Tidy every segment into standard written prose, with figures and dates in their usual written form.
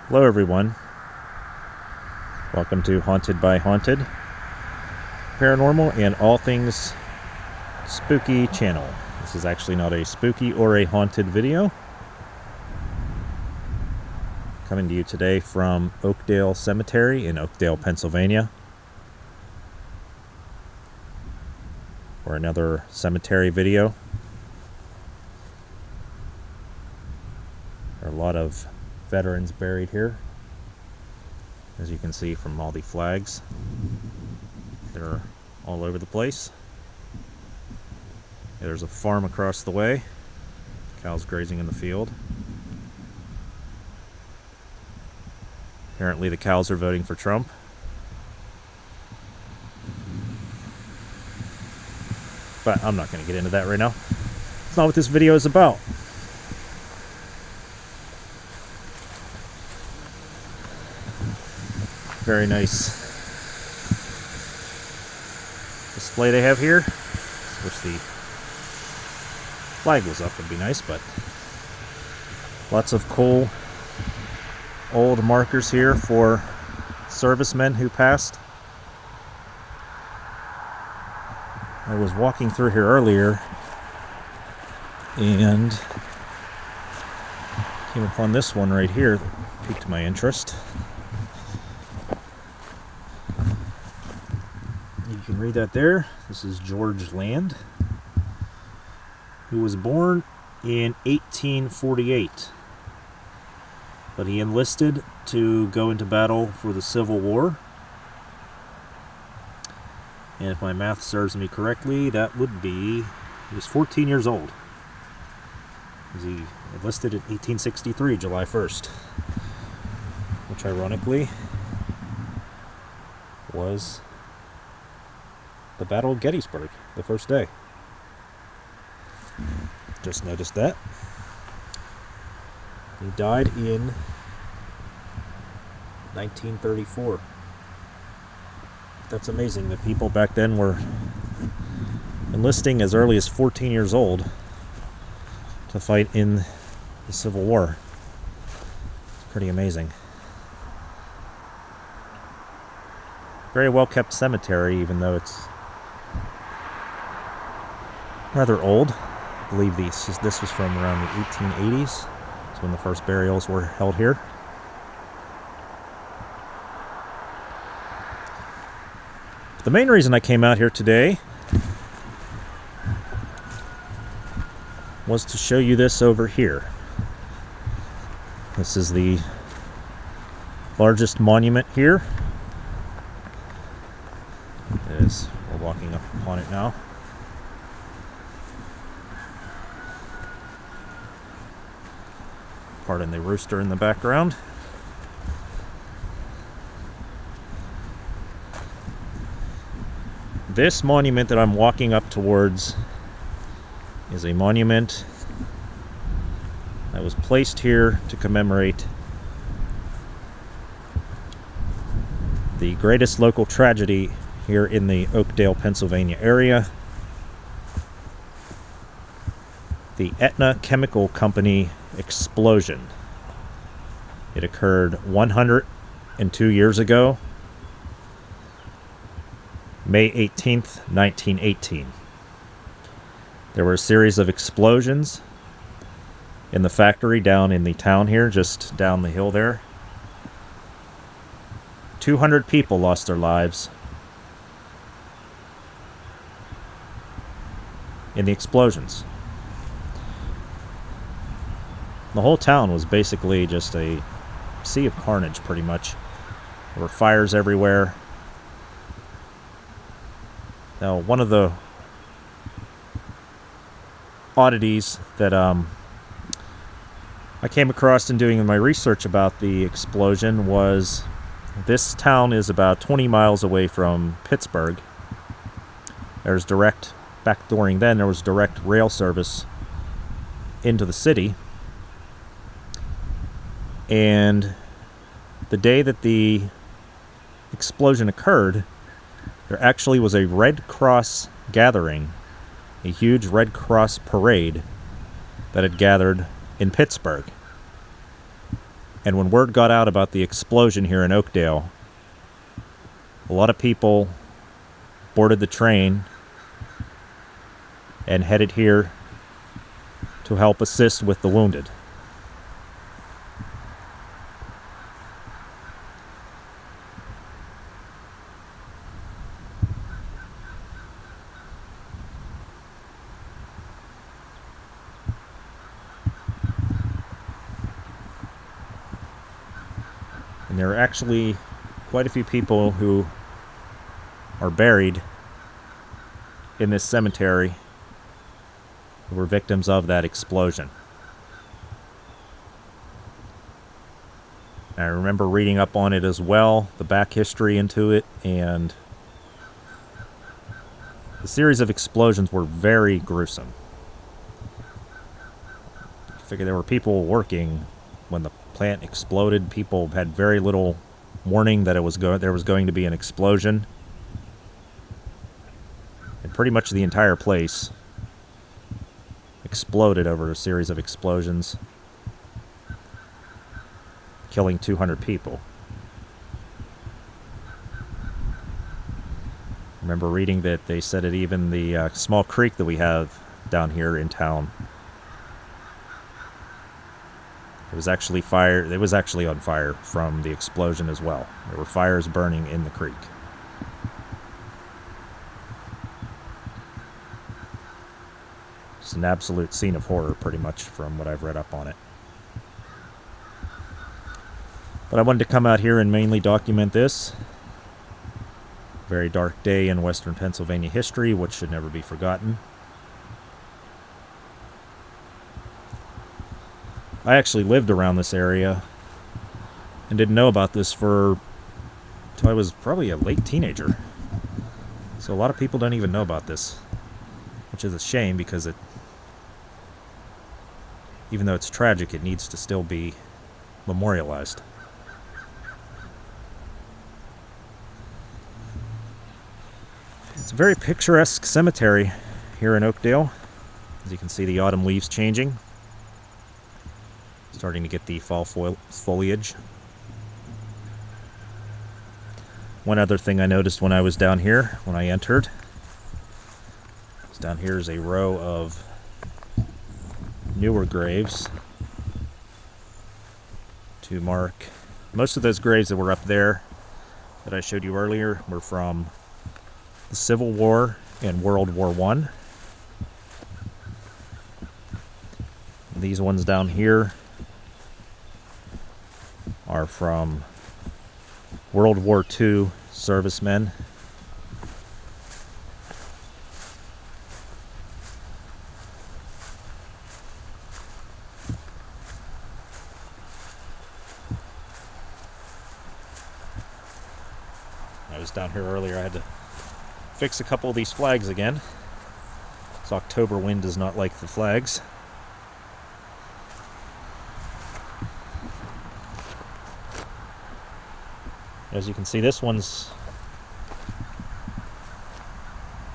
Hello everyone, welcome to Haunted by Haunted, paranormal and all things spooky channel. This is actually not a spooky or a haunted video. Coming to you today from Oakdale Cemetery in Oakdale, Pennsylvania, for another cemetery video. There are a lot of veterans buried here, as you can see from all the flags. They're all over the place. There's a farm across the way, cows grazing in the field. Apparently the cows are voting for Trump. But I'm not going to get into that right now. It's not what this video is about. Very nice display they have here. Wish the flag was up, would be nice, but lots of cool old markers here for servicemen who passed. I was walking through here earlier and came upon this one right here that piqued my interest. You can read that there. This is George Land, who was born in 1848, but he enlisted to go into battle for the Civil War. And if my math serves me correctly, that would be, he was 14 years old. He enlisted in 1863, July 1st, which ironically was the Battle of Gettysburg, the first day. Just noticed that. He died in 1934. That's amazing that people back then were enlisting as early as 14 years old to fight in the Civil War. It's pretty amazing. Very well kept cemetery, even though it's rather old. I believe this was from around the 1880s. That's when the first burials were held here. But the main reason I came out here today was to show you this over here. This is the largest monument here. We're walking up upon it now. Pardon the rooster in the background. This monument that I'm walking up towards is a monument that was placed here to commemorate the greatest local tragedy here in the Oakdale, Pennsylvania area. The Aetna Chemical Company explosion. It occurred 102 years ago, May 18th, 1918. There were a series of explosions in the factory down in the town here, just down the hill there. 200 people lost their lives in the explosions. The whole town was basically just a sea of carnage, pretty much. There were fires everywhere. Now, one of the oddities that I came across in doing my research about the explosion was this town is about 20 miles away from Pittsburgh. There's direct, back during then, there was direct rail service into the city. And the day that the explosion occurred, there actually was a Red Cross gathering, a huge Red Cross parade that had gathered in Pittsburgh. And when word got out about the explosion here in Oakdale, a lot of people boarded the train and headed here to help assist with the wounded. And there are actually quite a few people who are buried in this cemetery who were victims of that explosion. I remember reading up on it as well, the back history into it, and the series of explosions were very gruesome. I figure there were people working when the plant exploded. People had very little warning that there was going to be an explosion. And pretty much the entire place exploded over a series of explosions, killing 200 people. I remember reading that they said that even the small creek that we have down here in town, it was actually on fire from the explosion as well. There were fires burning in the creek. It's an absolute scene of horror, pretty much, from what I've read up on it. But I wanted to come out here and mainly document this. Very dark day in Western Pennsylvania history, which should never be forgotten. I actually lived around this area and didn't know about this until I was probably a late teenager. So a lot of people don't even know about this, which is a shame, because even though it's tragic, it needs to still be memorialized. It's a very picturesque cemetery here in Oakdale. As you can see, the autumn leaves changing. Starting to get the fall foliage. One other thing I noticed when I was down here, when I entered, down here is a row of newer graves to mark. Most of those graves that were up there that I showed you earlier were from the Civil War and World War I. These ones down here are from World War II servicemen. I was down here earlier. I had to fix a couple of these flags again. This October wind does not like the flags. As you can see, this one's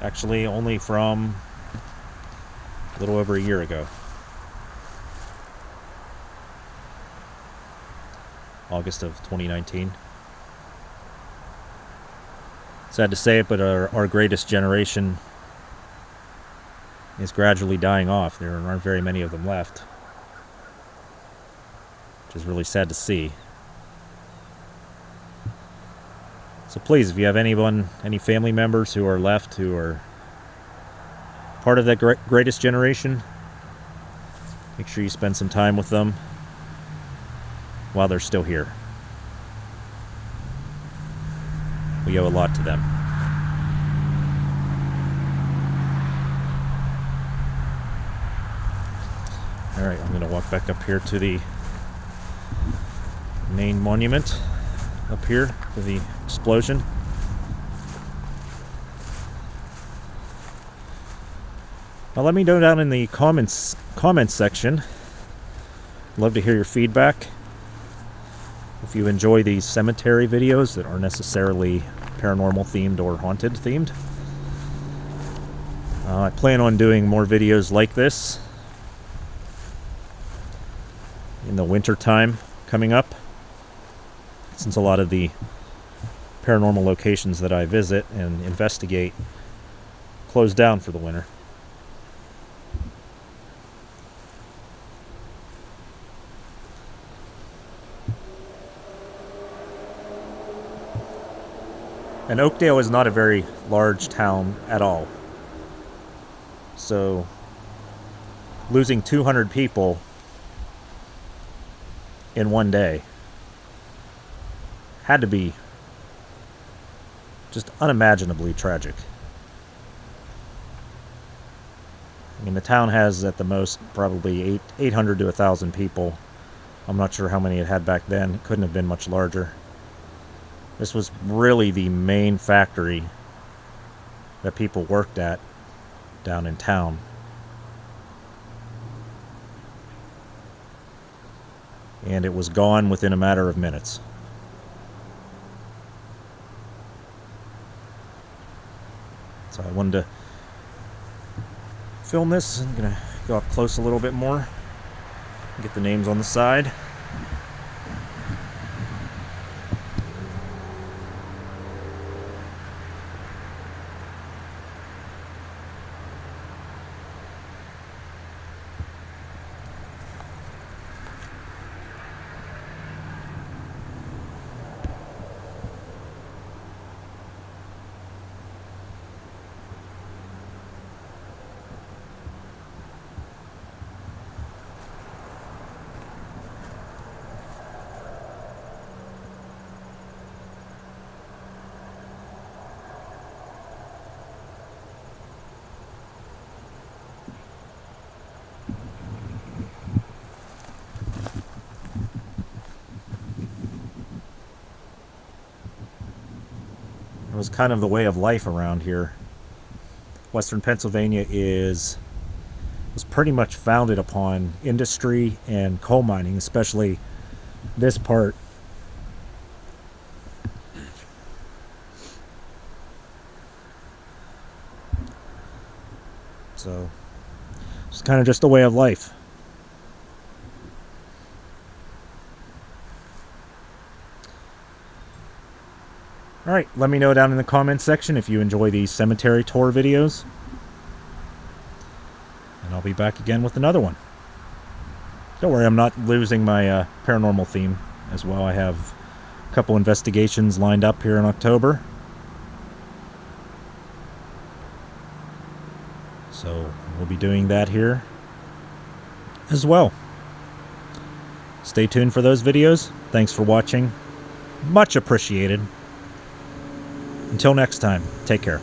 actually only from a little over a year ago. August of 2019. Sad to say it, but our greatest generation is gradually dying off. There aren't very many of them left, which is really sad to see. So please, if you have any family members who are left, who are part of that greatest generation, make sure you spend some time with them while they're still here. We owe a lot to them. Alright, I'm going to walk back up here to the main monument up here for the explosion. Now let me know down in the comments section. Love to hear your feedback. If you enjoy these cemetery videos that aren't necessarily paranormal themed or haunted themed. I plan on doing more videos like this in the winter time coming up, since a lot of the paranormal locations that I visit and investigate close down for the winter. And Oakdale is not a very large town at all. So losing 200 people in one day had to be just unimaginably tragic. I mean, the town has at the most probably 800 to 1,000 people. I'm not sure how many it had back then. It couldn't have been much larger. This was really the main factory that people worked at down in town. And it was gone within a matter of minutes. So I wanted to film this. I'm going to go up close a little bit more. Get the names on the side. It was kind of the way of life around here. Western Pennsylvania was pretty much founded upon industry and coal mining, especially this part. So it's kind of just a way of life. Alright, let me know down in the comments section if you enjoy these cemetery tour videos. And I'll be back again with another one. Don't worry, I'm not losing my paranormal theme as well. I have a couple investigations lined up here in October. So we'll be doing that here as well. Stay tuned for those videos. Thanks for watching. Much appreciated. Until next time, take care.